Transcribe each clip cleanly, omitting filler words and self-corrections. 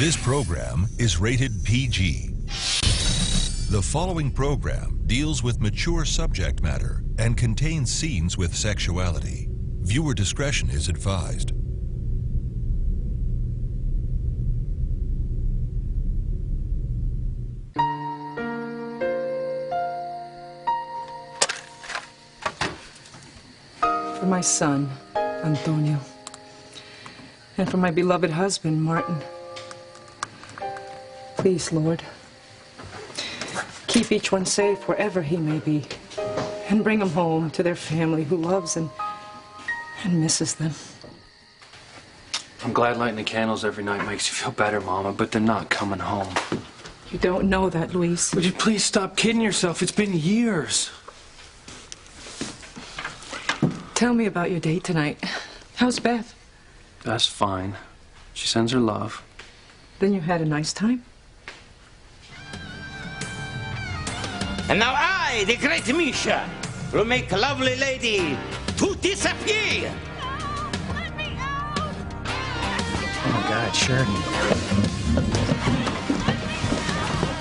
This program is rated PG. The following program deals with mature subject matter and contains scenes with sexuality. Viewer discretion is advised. For my son, Antonio, and for my beloved husband, Martin. Please, Lord, keep each one safe wherever he may be, and bring them home to their family who loves and misses them. I'm glad lighting the candles every night makes you feel better, Mama, but they're not coming home. You don't know that, Luis. Would you please stop kidding yourself? It's been years. Tell me about your date tonight. How's Beth? That's fine. She sends her love. Then you had a nice time? And now I, the great Misha, will make a lovely lady to disappear. Let me out! Oh, my God, Sheridan.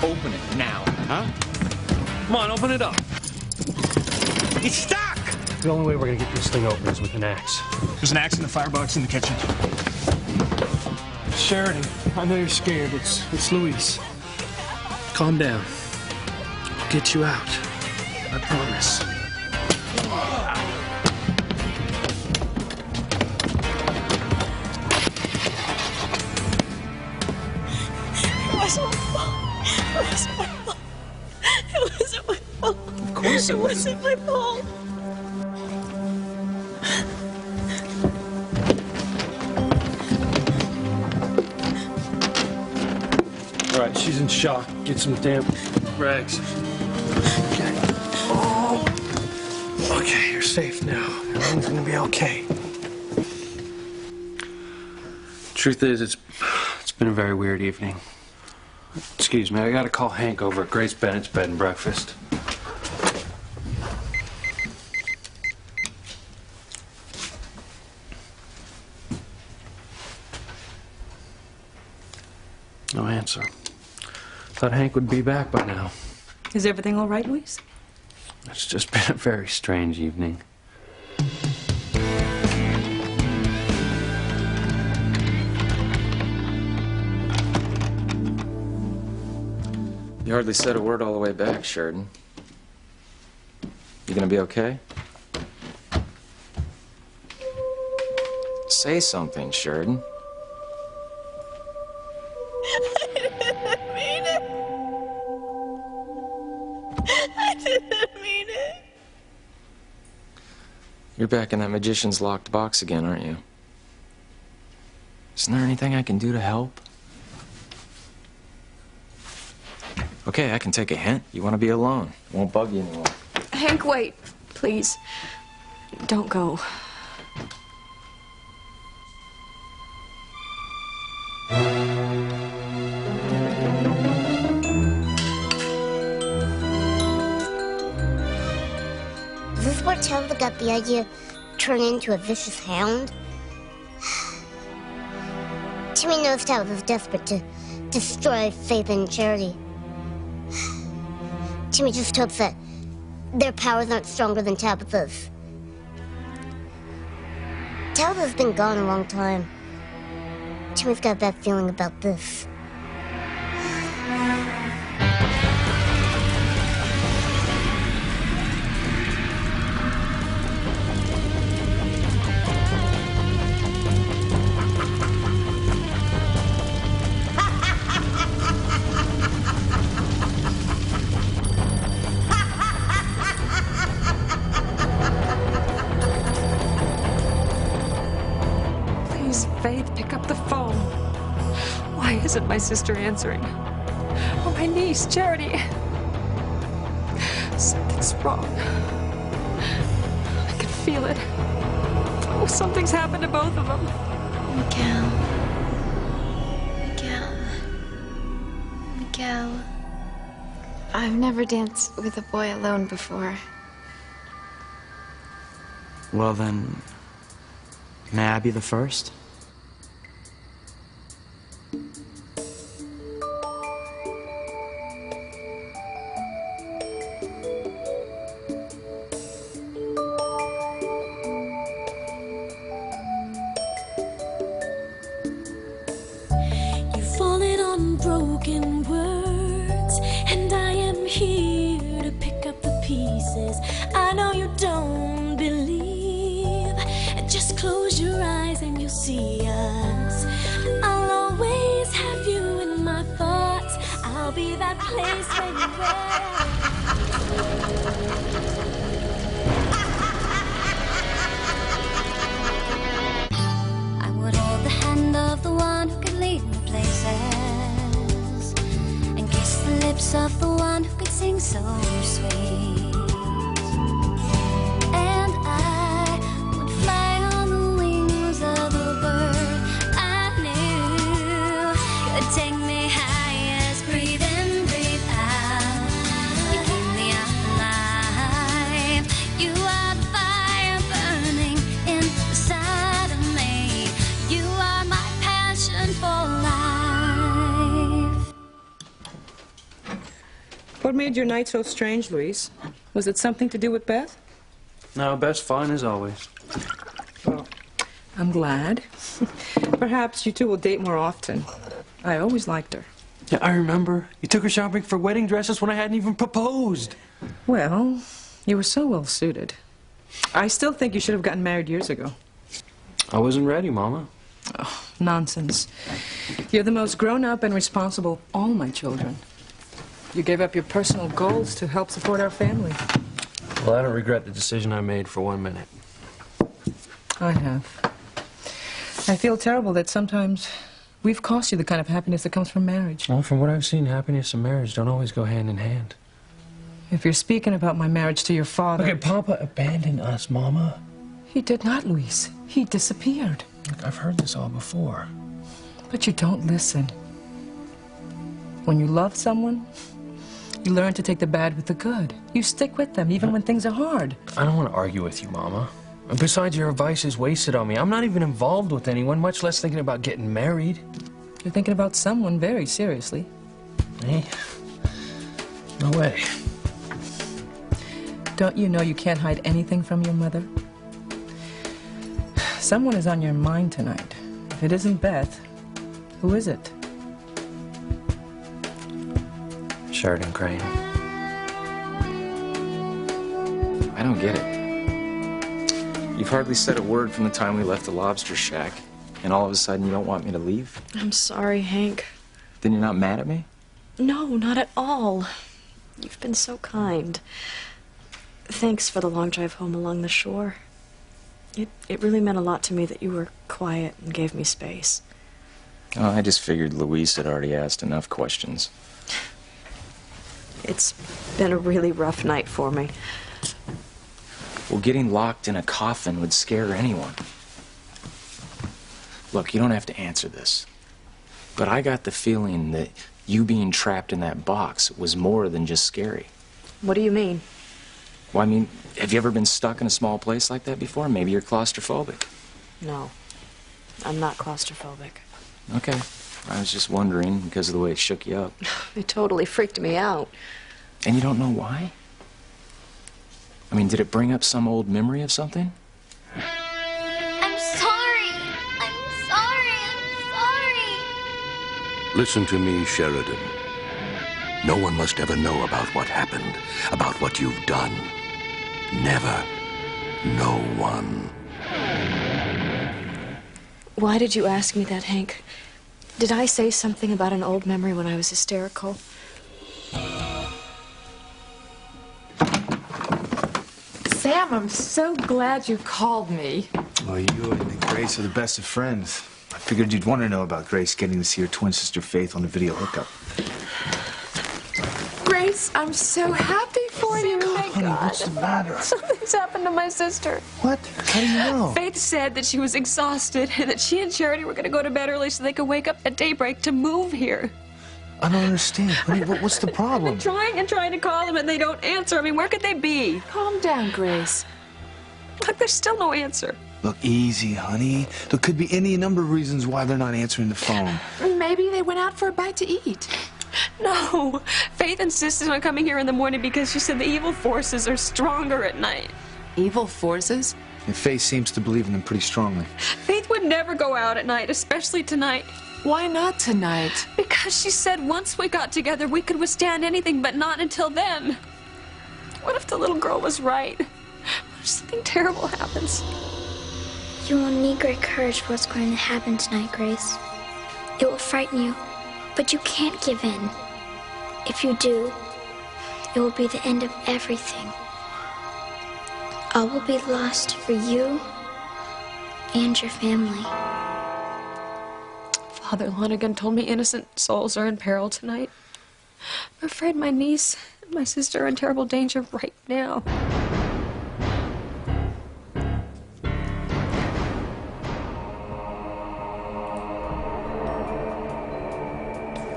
Open it now, huh? Come on, open it up. It's stuck! The only way we're gonna get this thing open is with an axe. There's an axe in the firebox in the kitchen. Sheridan, I know you're scared. It's Luis. Calm down. I'll get you out. I promise. It wasn't my fault. It wasn't my fault. It wasn't my fault. Of course it wasn't my fault. All right, she's in shock. Get some damp rags. Okay. Oh. Okay, you're safe now. Everything's gonna be okay. Truth is, it's been a very weird evening. Excuse me, I gotta call Hank over at Grace Bennett's bed and breakfast. No answer. Thought Hank would be back by now. Is everything all right, Luis? It's just been a very strange evening. You hardly said a word all the way back, Sheridan. You gonna be okay? Say something, Sheridan. I didn't mean it. You're back in that magician's locked box again, aren't you? Isn't there anything I can do to help? Okay, I can take a hint. You want to be alone. Won't bug you anymore. Hank, wait, please. Don't go. Is this where Tabitha got the idea to turn into a vicious hound? Timmy knows Tabitha's desperate to destroy Faith and Charity. Timmy just hopes that their powers aren't stronger than Tabitha's. Tabitha's been gone a long time. Timmy's got a bad feeling about this. Faith, pick up the phone. Why isn't my sister answering? Oh, my niece, Charity. Something's wrong. I can feel it. Oh, something's happened to both of them. Miguel. Miguel. I've never danced with a boy alone before. Well, then, may I be the first? broken words, and I am here to pick up the pieces. I know you don't believe. Just close your eyes and you'll see us. I'll always have you in my thoughts. I'll be that place where you were. I would hold the hand of the one who could lead me places, and kiss the lips of the one who could sing so sweet. And I would fly on the wings of a bird I knew could take me highest. Breathe in, breathe out. You keep me alive. You are the fire burning inside of me. You are my passion for life. What made your night so strange, Louise? Was it something to do with Beth? No, Beth's fine as always. Well, I'm glad. Perhaps you two will date more often. I always liked her. Yeah, I remember. You took her shopping for wedding dresses when I hadn't even proposed. Well, you were so well suited. I still think you should have gotten married years ago. I wasn't ready, Mama. Oh, nonsense. You're the most grown-up and responsible of all my children. You gave up your personal goals to help support our family. Well, I don't regret the decision I made for 1 minute. I have. I feel terrible that sometimes we've cost you the kind of happiness that comes from marriage. Well, from what I've seen, happiness and marriage don't always go hand in hand. If you're speaking about my marriage to your father... Okay, Papa abandoned us, Mama. He did not, Luis. He disappeared. Look, I've heard this all before. But you don't listen. When you love someone, you learn to take the bad with the good. You stick with them, even when things are hard. I don't want to argue with you, Mama. And besides, your advice is wasted on me. I'm not even involved with anyone, much less thinking about getting married. You're thinking about someone very seriously. Hey, no way. Don't you know you can't hide anything from your mother? Someone is on your mind tonight. If it isn't Beth, who is it? Sheridan Crane. I don't get it. You've hardly said a word from the time we left the lobster shack, and all of a sudden you don't want me to leave? I'm sorry, Hank. Then you're not mad at me? No, not at all. You've been so kind. Thanks for the long drive home along the shore. It really meant a lot to me that you were quiet and gave me space. Oh, I just figured Louise had already asked enough questions. It's been a really rough night for me. Well, getting locked in a coffin would scare anyone. Look, you don't have to answer this, but I got the feeling that you being trapped in that box was more than just scary. What do you mean? Well, I mean, have you ever been stuck in a small place like that before? Maybe you're claustrophobic. No, I'm not claustrophobic. Okay. I was just wondering because of the way it shook you up. It totally freaked me out. And you don't know why? I mean, did it bring up some old memory of something? I'm sorry. I'm sorry. I'm sorry. Listen to me, Sheridan. No one must ever know about what happened, about what you've done. Never. No one. Why did you ask me that, Hank? Did I say something about an old memory when I was hysterical? Sam, I'm so glad you called me. Well, you and Grace are the best of friends. I figured you'd want to know about Grace getting to see her twin sister Faith on a video hookup. Grace, I'm so happy for you. Thank Honey, God. what's the matter? Something's happened to my sister. What? How do you know? Faith said that she was exhausted and that she and Charity were going to go to bed early so they could wake up at daybreak to move here. I don't understand. Honey, what's the problem? I'm trying to call them and they don't answer. I mean, where could they be? Calm down, Grace. Look, there's still no answer. Look, easy, honey. There could be any number of reasons why they're not answering the phone. Maybe they went out for a bite to eat. No. Faith insisted on coming here in the morning because she said the evil forces are stronger at night. Evil forces? And Faith seems to believe in them pretty strongly. Faith would never go out at night, especially tonight. Why not tonight? Because she said once we got together, we could withstand anything, but not until then. What if the little girl was right? What if something terrible happens? You will need great courage for what's going to happen tonight, Grace. It will frighten you, but you can't give in. If you do, it will be the end of everything. All will be lost for you and your family. Father Lonigan told me innocent souls are in peril tonight. I'm afraid my niece and my sister are in terrible danger right now.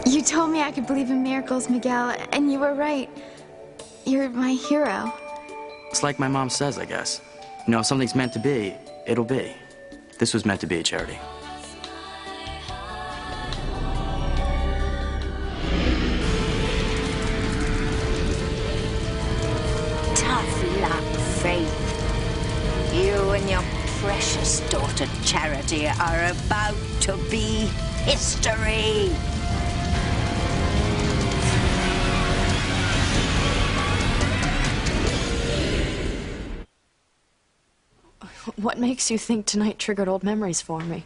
You told me I could believe in miracles, Miguel, and you were right. You're my hero. It's like my mom says, I guess. You know, if something's meant to be, it'll be. This was meant to be, Charity. Tough luck, Faith. You and your precious daughter Charity are about to be history. What makes you think tonight triggered old memories for me?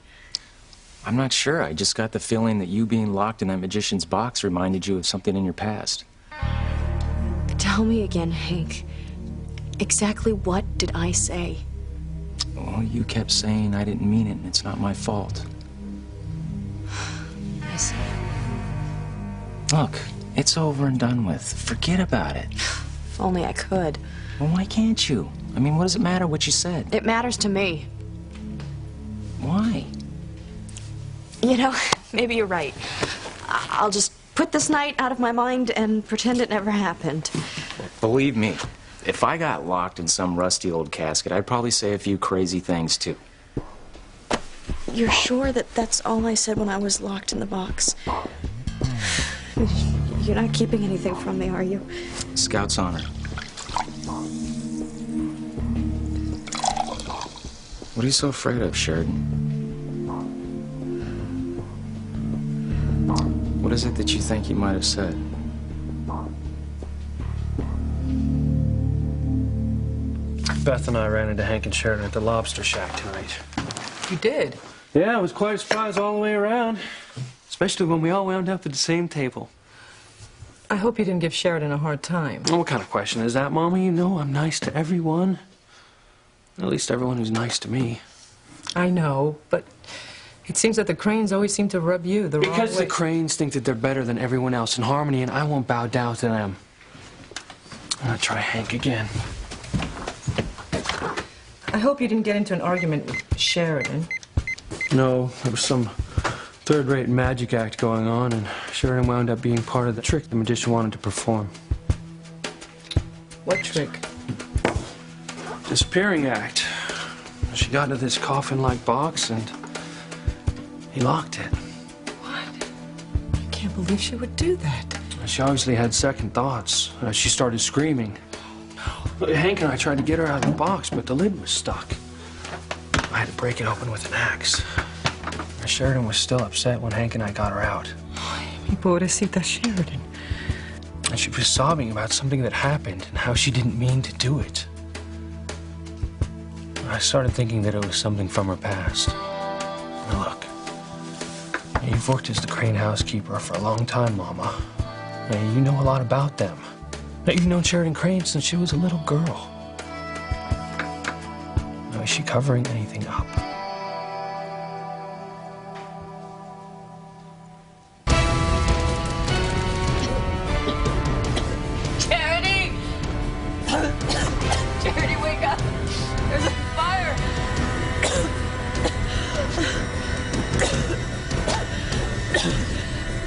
I'm not sure. I just got the feeling that you being locked in that magician's box reminded you of something in your past. Tell me again, Hank. Exactly what did I say? Well, you kept saying I didn't mean it, and it's not my fault. I see. Look, it's over and done with. Forget about it. If only I could. Well, why can't you? I mean, what does it matter what you said? It matters to me. Why? You know, maybe you're right. I'll just put this night out of my mind and pretend it never happened. Believe me, if I got locked in some rusty old casket, I'd probably say a few crazy things, too. You're sure that that's all I said when I was locked in the box? You're not keeping anything from me, are you? Scout's honor. What are you so afraid of, Sheridan? What is it that you think you might have said? Beth and I ran into Hank and Sheridan at the Lobster Shack tonight. You did? Yeah, it was quite a surprise all the way around. Especially when we all wound up at the same table. I hope you didn't give Sheridan a hard time. What kind of question is that, Mama? You know I'm nice to everyone. At least everyone who's nice to me. I know, but it seems that the Cranes always seem to rub you the wrong way. Because the Cranes think that they're better than everyone else in Harmony, and I won't bow down to them. I'm gonna try Hank again. I hope you didn't get into an argument with Sheridan. No, there was some third-rate magic act going on, and Sheridan wound up being part of the trick the magician wanted to perform. What trick? Disappearing act. She got into this coffin-like box, and he locked it. What? I can't believe she would do that. She obviously had second thoughts. She started screaming. Hank and I tried to get her out of the box, but the lid was stuck. I had to break it open with an axe. Sheridan was still upset when Hank and I got her out. Mi pobrecita Sheridan. And she was sobbing about something that happened and how she didn't mean to do it. I started thinking that it was something from her past. Now look, you've worked as the Crane housekeeper for a long time, Mama. You know a lot about them. You've known Sheridan Crane since she was a little girl. Now, is she covering anything up? Charity! Charity, wake up! There's a fire!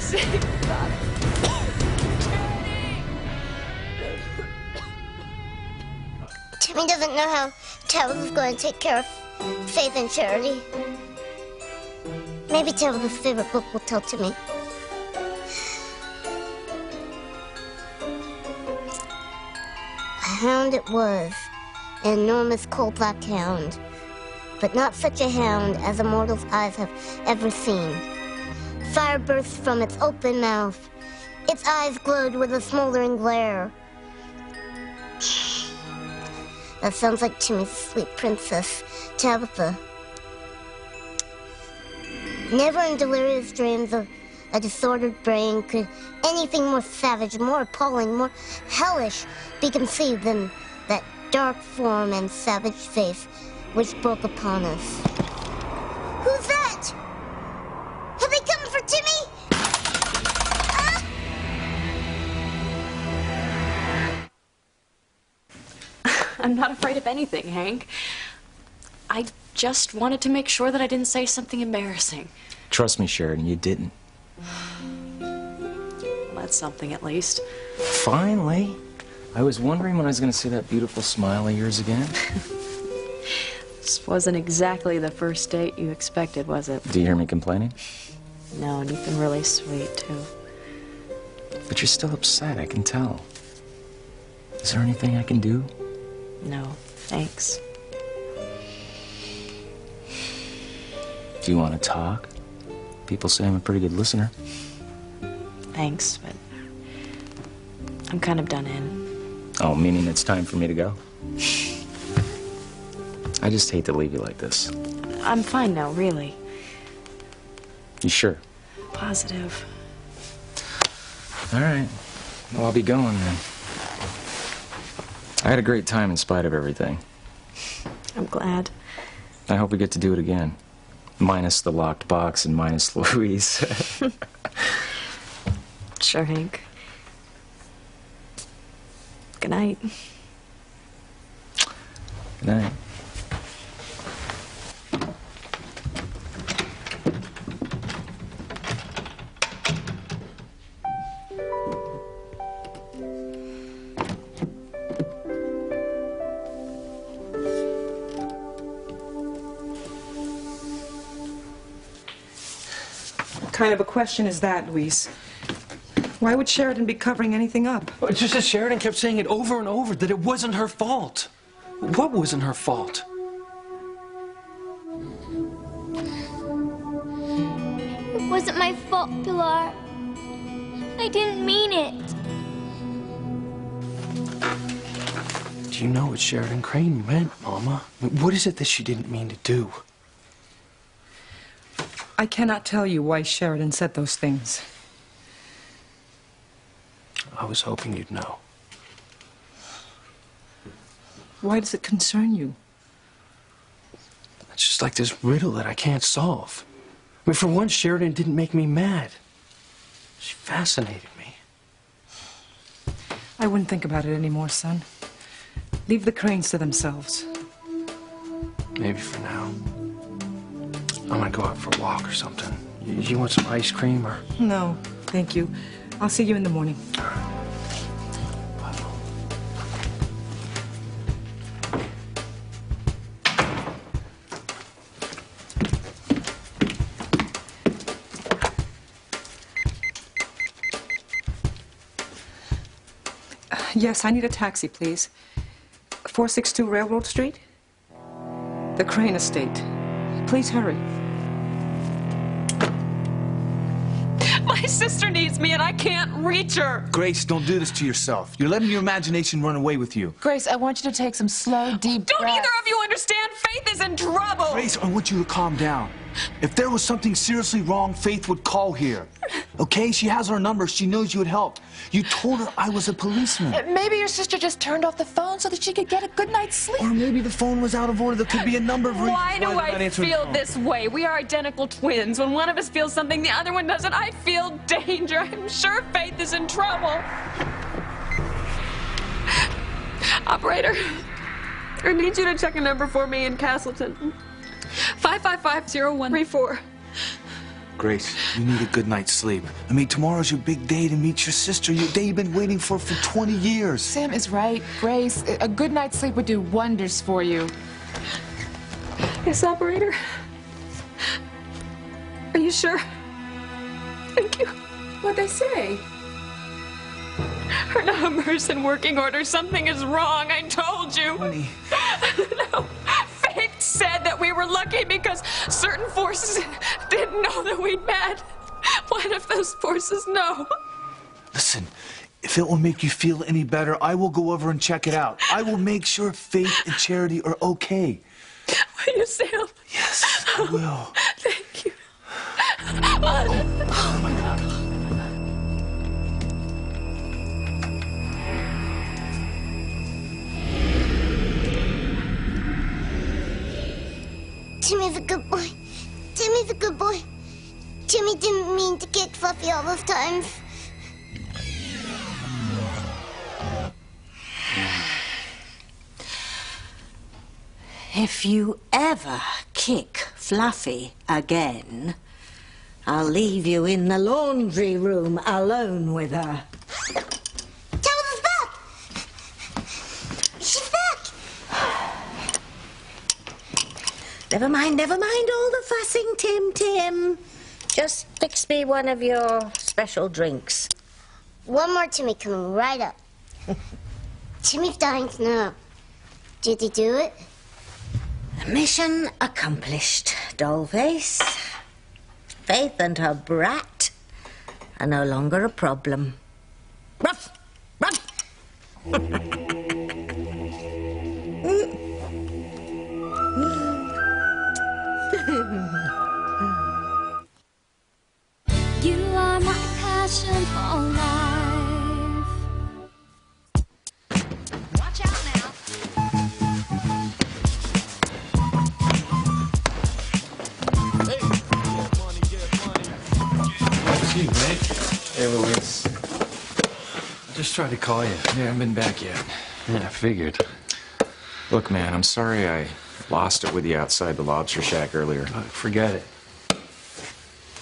Save God. Timmy doesn't know how Tabitha's going to take care of Faith and Charity. Maybe Tabitha's favorite book will tell Timmy. A hound it was, an enormous coal-black hound, but not such a hound as a mortal's eyes have ever seen. Fire burst from its open mouth. Its eyes glowed with a smoldering glare. That sounds like Timmy's sweet princess, Tabitha. Never in delirious dreams of a disordered brain could anything more savage, more appalling, more hellish be conceived than that dark form and savage face which broke upon us. Who's that? Have they come for Timmy? I'm not afraid of anything, Hank. I just wanted to make sure that I didn't say something embarrassing. Trust me, Sheridan, you didn't. Well, that's something at least. Finally. I was wondering when I was going to see that beautiful smile of yours again. This wasn't exactly the first date you expected, was it? Do you hear me complaining? No, and you've been really sweet, too. But you're still upset, I can tell. Is there anything I can do? No, thanks. Do you want to talk? People say I'm a pretty good listener. Thanks, but I'm kind of done in. Oh, meaning it's time for me to go? I just hate to leave you like this. I'm fine now, really. You sure? Positive. All right. Well, I'll be going then. I had a great time in spite of everything. I'm glad. I hope we get to do it again. Minus the locked box and minus Louise. Sure, Hank. Good night. Good night. What kind of a question is that, Louise? Why would Sheridan be covering anything up? Well, it's just that Sheridan kept saying it over and over, that it wasn't her fault. What wasn't her fault? It wasn't my fault, Pilar. I didn't mean it. Do you know what Sheridan Crane meant, Mama? I mean, what is it that she didn't mean to do? I cannot tell you why Sheridan said those things. I was hoping you'd know. Why does it concern you? It's just like this riddle that I can't solve. I mean, for once, Sheridan didn't make me mad. She fascinated me. I wouldn't think about it anymore, son. Leave the Cranes to themselves. Maybe for now. I might go out for a walk or something. You want some ice cream or? No, thank you. I'll see you in the morning. All right. Yes, I need a taxi, please. 462 Railroad Street? The Crane Estate. Please hurry. My sister needs me and I can't reach her. Grace, don't do this to yourself. You're letting your imagination run away with you. Grace, I want you to take some slow, deep Don't breaths. either of you understand? Faith is in trouble. Grace, I want you to calm down. If there was something seriously wrong, Faith would call here. Okay? She has our number. She knows you would help. You told her I was a policeman. Maybe your sister just turned off the phone so that she could get a good night's sleep. Or maybe the phone was out of order. There could be a number of reasons Why do they're not I answering the feel phone. this way? We are identical twins. When one of us feels something, the other one doesn't. I feel danger. I'm sure Faith is in trouble. Operator, I need you to check a number for me in Castleton. 555-0134. Grace, you need a good night's sleep. I mean, tomorrow's your big day to meet your sister. Your day you've been waiting for 20 years. Sam is right. Grace, a good night's sleep would do wonders for you. Yes, operator. Are you sure? Thank you. What'd they say? Her number's in working order. Something is wrong. I told you. Honey. No. Faith said that we were lucky because certain forces didn't know that we'd met. What if those forces know? Listen, if it will make you feel any better, I will go over and check it out. I will make sure Faith and Charity are okay. Will you, Sam? Yes, I will. Thank you. Oh, my God. Timmy's a good boy. Timmy's a good boy. Timmy didn't mean to kick Fluffy all those times. If you ever kick Fluffy again, I'll leave you in the laundry room alone with her. Tabitha's back! She's back! Never mind all the fussing, Tim. Just fix me one of your special drinks. One more Timmy coming right up. Timmy's dying to know. Did he do it? Mission accomplished, Dollface. Faith and her brat are no longer a problem. Ruff! You are my passion for life. Watch out now. Excuse me. Hey, Louise. I just tried to call you. Yeah, I haven't been back yet. Yeah, I figured. Look, man, I'm sorry I lost it with you outside the lobster shack earlier. Forget it.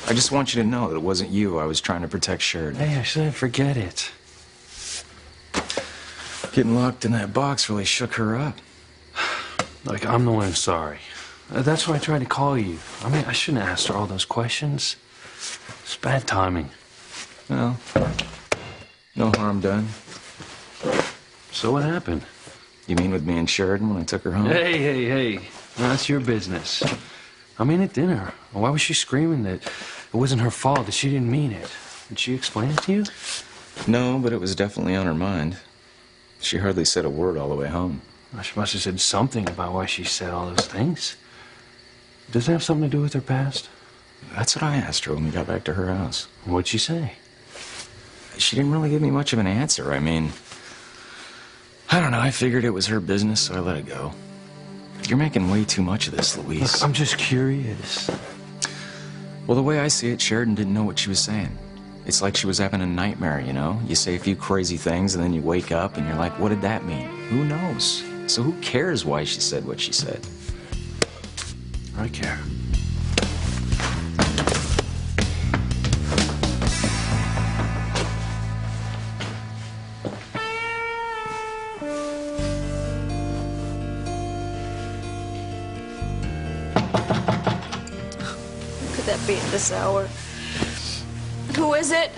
I just want you to know that it wasn't you. I was trying to protect Sheridan. Hey, I said forget it. Getting locked in that box really shook her up. Like, I'm the one who's sorry. That's why I tried to call you. I mean, I shouldn't have asked her all those questions. It's bad timing. Well, no harm done. So what happened? You mean with me and Sheridan when I took her home? Hey. No, that's your business. I mean, at dinner. Why was she screaming that it wasn't her fault, that she didn't mean it? Did she explain it to you? No, but it was definitely on her mind. She hardly said a word all the way home. Well, she must have said something about why she said all those things. Does it have something to do with her past? That's what I asked her when we got back to her house. What'd she say? She didn't really give me much of an answer. I mean, I don't know. I figured it was her business, so I let it go. You're making way too much of this, Louise. Look, I'm just curious. Well, the way I see it, Sheridan didn't know what she was saying. It's like she was having a nightmare, you know? You say a few crazy things, and then you wake up, and you're like, what did that mean? Who knows? So who cares why she said what she said? I care. Who could that be at this hour? Who is it?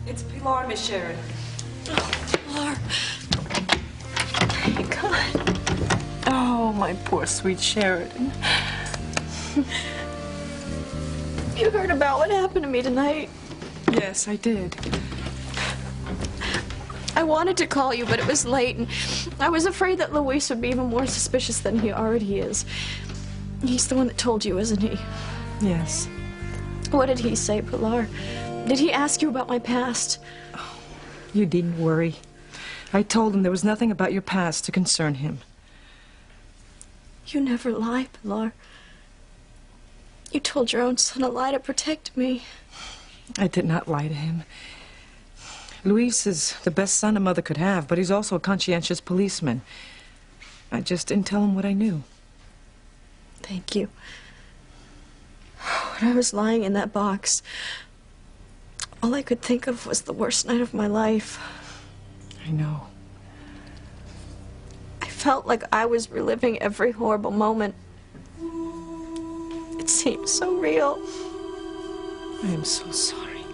It's Pilar, Miss Sheridan. Pilar. Thank God. Oh, my poor sweet Sheridan. You heard about what happened to me tonight? Yes, I did. I wanted to call you, but it was late, and I was afraid that Luis would be even more suspicious than he already is. He's the one that told you, isn't he? Yes. What did he say, Pilar? Did he ask you about my past? Oh, you needn't worry. I told him there was nothing about your past to concern him. You never lie, Pilar. You told your own son a lie to protect me. I did not lie to him. Luis is the best son a mother could have, but he's also a conscientious policeman. I just didn't tell him what I knew. Thank you. When I was lying in that box, all I could think of was the worst night of my life. I know. I felt like I was reliving every horrible moment. It seemed so real. I am so sorry.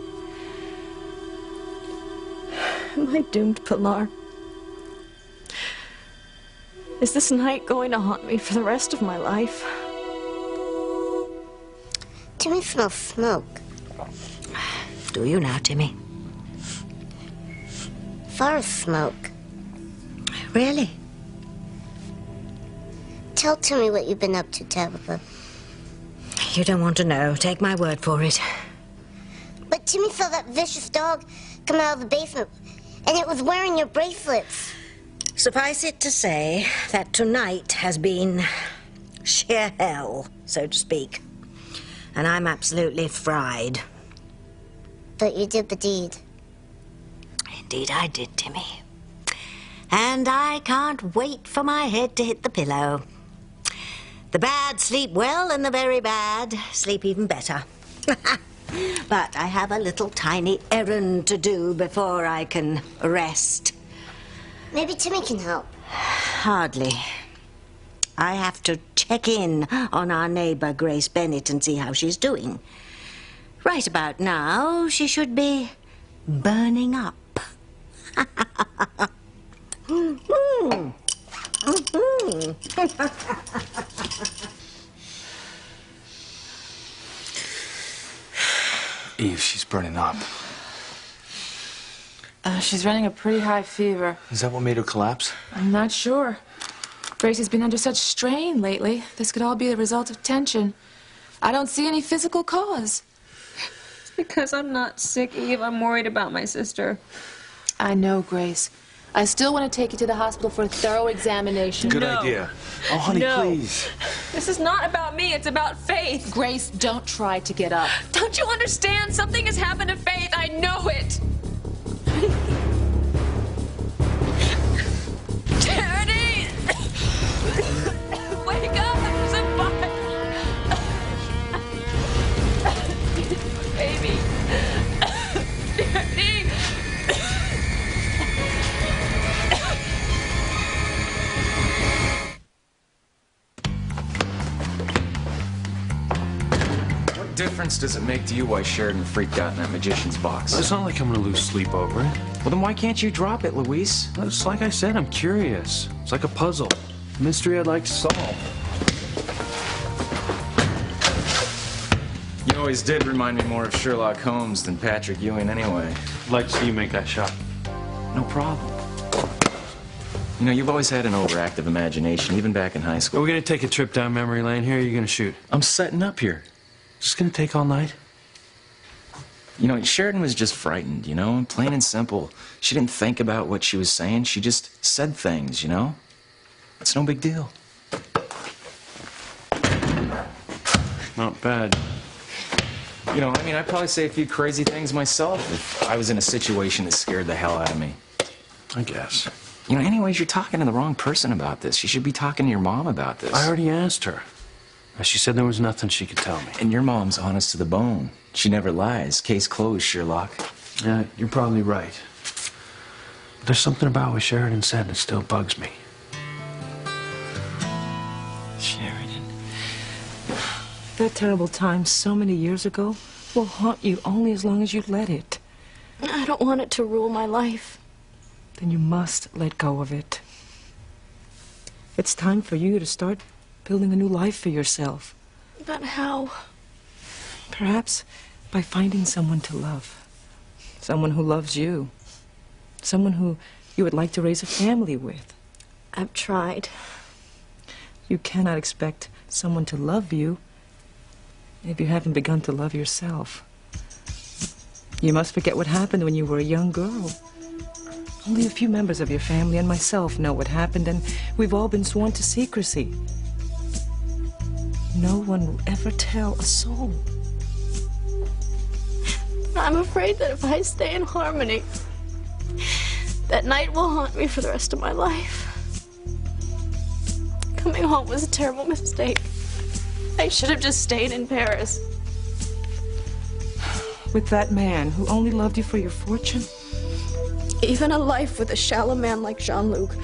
Am I doomed, Pilar? Is this night going to haunt me for the rest of my life? Timmy smells smoke. do you now, Timmy? Forest smoke. Really? Tell Timmy what you've been up to, Tabitha. You don't want to know. Take my word for it. But Timmy saw that vicious dog come out of the basement, and it was wearing your bracelets. Suffice it to say that tonight has been sheer hell, so to speak. And I'm absolutely fried. But you did the deed. Indeed I did, Timmy. And I can't wait for my head to hit the pillow. The bad sleep well, and the very bad sleep even better. But I have a little tiny errand to do before I can rest. Maybe Timmy can help. Hardly. I have to check in on our neighbor, Grace Bennett, and see how she's doing. Right about now, she should be burning up. Eve, she's burning up. She's running a pretty high fever. Is that what made her collapse? I'm not sure. Grace has been under such strain lately. This could all be the result of tension. I don't see any physical cause. It's because I'm not sick, Eve. I'm worried about my sister. I know, Grace. I still want to take you to the hospital for a thorough examination. Good idea. Oh, honey, please. This is not about me. It's about Faith. Grace, don't try to get up. Don't you understand? Something has happened to Faith. I know it. Charity! Wake up! There's a fire! Baby! Charity! What difference does it make to you why Sheridan freaked out in that magician's box? It's not like I'm gonna lose sleep over it. Well, then why can't you drop it, Luis? It's like I said, I'm curious. It's like a puzzle. A mystery I'd like to solve. You always did remind me more of Sherlock Holmes than Patrick Ewing anyway. I'd like to see you make that shot. No problem. You know, you've always had an overactive imagination, even back in high school. Are we gonna take a trip down memory lane here, or are you gonna shoot? I'm setting up here. Is this gonna take all night? You know, Sheridan was just frightened, you know, plain and simple. She didn't think about what she was saying. She just said things, you know? It's no big deal. Not bad. You know, I mean, I'd probably say a few crazy things myself if I was in a situation that scared the hell out of me. I guess. You know, anyways, you're talking to the wrong person about this. You should be talking to your mom about this. I already asked her. She said there was nothing she could tell me. And your mom's honest to the bone. She never lies. Case closed, Sherlock. Yeah, you're probably right. But there's something about what Sheridan said that still bugs me. Sheridan. That terrible time so many years ago will haunt you only as long as you let it. I don't want it to rule my life. Then you must let go of it. It's time for you to start building a new life for yourself. But how? Perhaps by finding someone to love. Someone who loves you. Someone who you would like to raise a family with. I've tried. You cannot expect someone to love you if you haven't begun to love yourself. You must forget what happened when you were a young girl. Only a few members of your family and myself know what happened, and we've all been sworn to secrecy. No one will ever tell a soul. I'm afraid that if I stay in Harmony, that night will haunt me for the rest of my life. Coming home was a terrible mistake. I should have just stayed in Paris. With that man who only loved you for your fortune? Even a life with a shallow man like Jean-Luc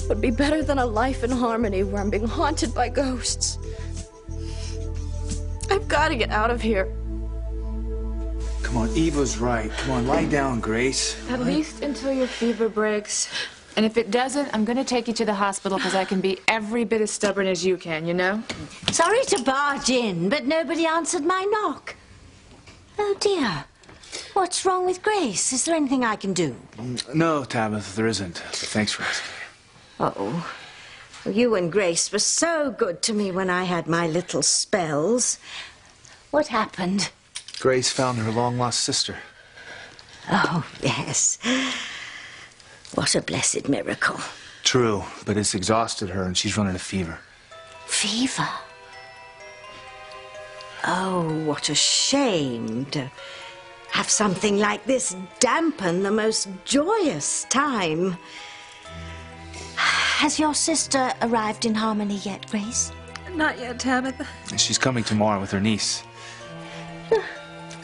would be better than a life in Harmony where I'm being haunted by ghosts. I've got to get out of here. Come on, Eva's right. Come on, lie down, Grace. At least until your fever breaks. And if it doesn't, I'm going to take you to the hospital because I can be every bit as stubborn as you can, you know? Sorry to barge in, but nobody answered my knock. Oh, dear. What's wrong with Grace? Is there anything I can do? No, Tabitha, there isn't. Thanks for asking. Oh. Well, you and Grace were so good to me when I had my little spells. What happened? Grace found her long-lost sister. Oh, yes. What a blessed miracle. True, but it's exhausted her and she's running a fever. Fever? Oh, what a shame to have something like this dampen the most joyous time. Has your sister arrived in Harmony yet, Grace? Not yet, Tabitha. She's coming tomorrow with her niece.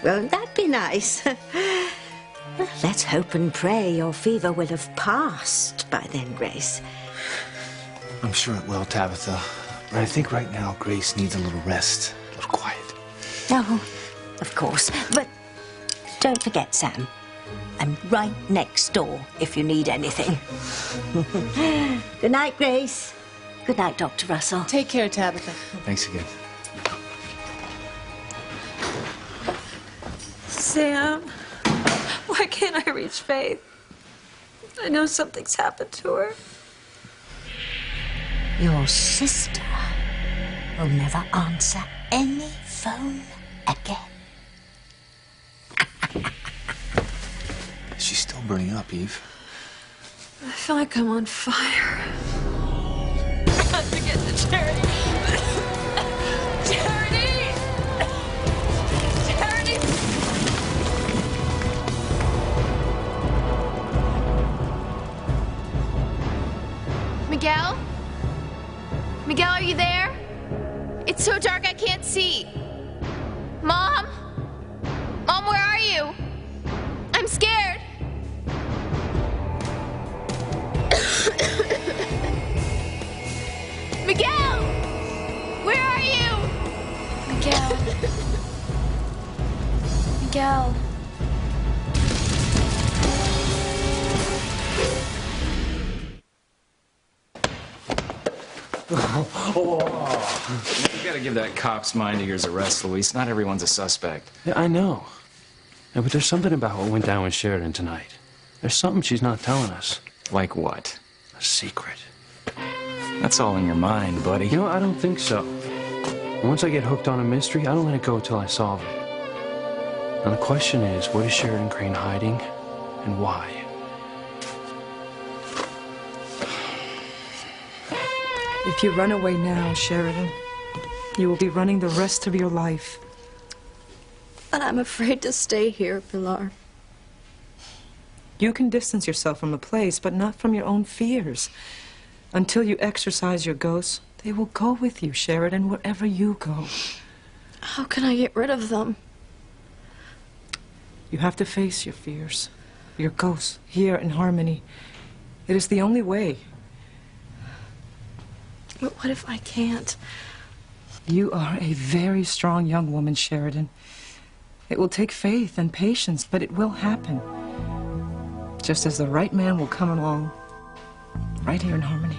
Won't that be nice? Well, let's hope and pray your fever will have passed by then, Grace. I'm sure it will, Tabitha. But I think right now Grace needs a little rest, a little quiet. Oh, of course. But don't forget, Sam. I'm right next door if you need anything. Good night, Grace. Good night, Dr. Russell. Take care, Tabitha. Thanks again. Sam, why can't I reach Faith? I know something's happened to her. Your sister will never answer any phone again. She's still burning up, Eve. I feel like I'm on fire. I have to get to Charity. Charity! Charity! Miguel? Miguel, are you there? It's so dark I can't see. Mom? Mom, where are you? I'm scared. Miguel! Where are you? Miguel. Miguel. You gotta give that cop's mind of yours a rest, Luis. Not everyone's a suspect. Yeah, I know. Yeah, but there's something about what went down with Sheridan tonight. There's something she's not telling us. Like what? A secret. That's all in your mind, buddy. You know, I don't think so. Once I get hooked on a mystery, I don't let it go till I solve it. Now the question is, what is Sheridan Crane hiding, and why? If you run away now, Sheridan, you will be running the rest of your life. But I'm afraid to stay here, Pilar. You can distance yourself from the place, but not from your own fears. Until you exorcise your ghosts, they will go with you, Sheridan, wherever you go. How can I get rid of them? You have to face your fears, your ghosts, here in Harmony. It is the only way. But what if I can't? You are a very strong young woman, Sheridan. It will take faith and patience, but it will happen. Just as the right man will come along, right here in Harmony.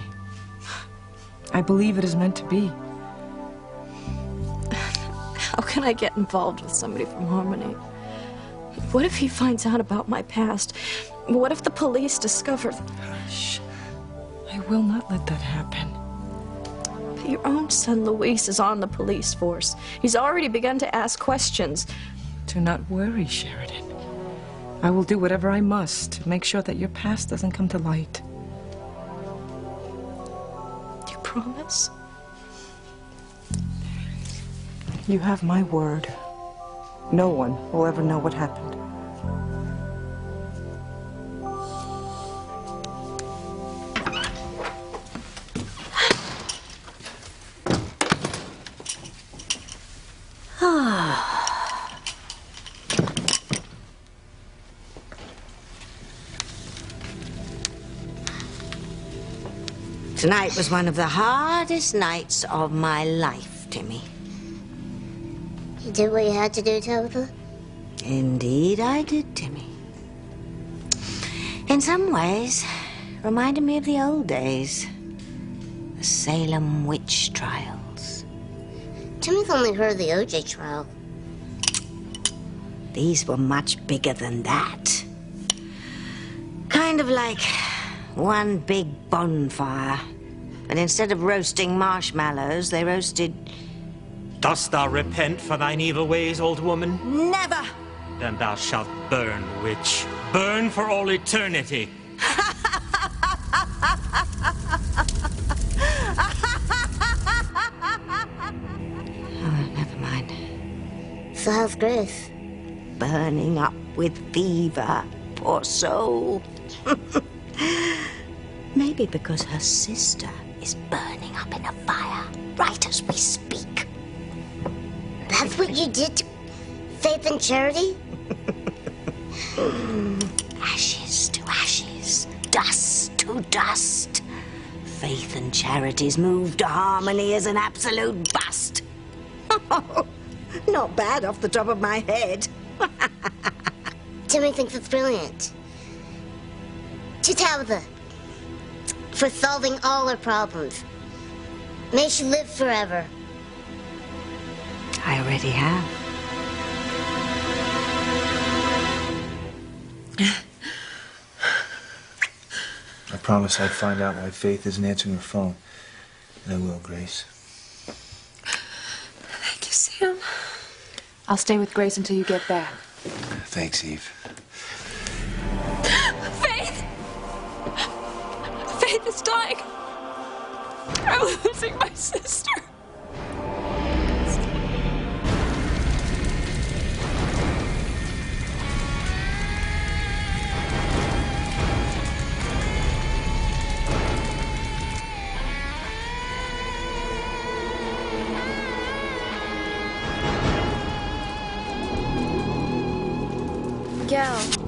I believe it is meant to be. How can I get involved with somebody from Harmony? What if he finds out about my past? What if the police discover... Hush. I will not let that happen. But your own son, Luis, is on the police force. He's already begun to ask questions. Do not worry, Sheridan. I will do whatever I must to make sure that your past doesn't come to light. You promise? You have my word. No one will ever know what happened. Tonight was one of the hardest nights of my life, Timmy. You did what you had to do, Tabitha? Indeed I did, Timmy. In some ways, reminded me of the old days. The Salem witch trials. Timmy's only heard of the O.J. trial. These were much bigger than that. Kind of like one big bonfire. But instead of roasting marshmallows, they roasted... Dost thou repent for thine evil ways, old woman? Never! Then thou shalt burn, witch. Burn for all eternity. Oh, never mind. So how's Grace? Burning up with fever, poor soul. Maybe because her sister is burning up in a fire right as we speak. That's what you did to Faith and Charity? Ashes to ashes, dust to dust. Faith and Charity's move to harmony is an absolute bust. Not bad off the top of my head. Timmy thinks it's brilliant. To Tabitha, for solving all her problems. May she live forever. I already have. I promised I'd find out why Faith isn't answering her phone. And I will, Grace. Thank you, Sam. I'll stay with Grace until you get back. Thanks, Eve. Faith! Faith is dying. I'm losing my sister. Miguel.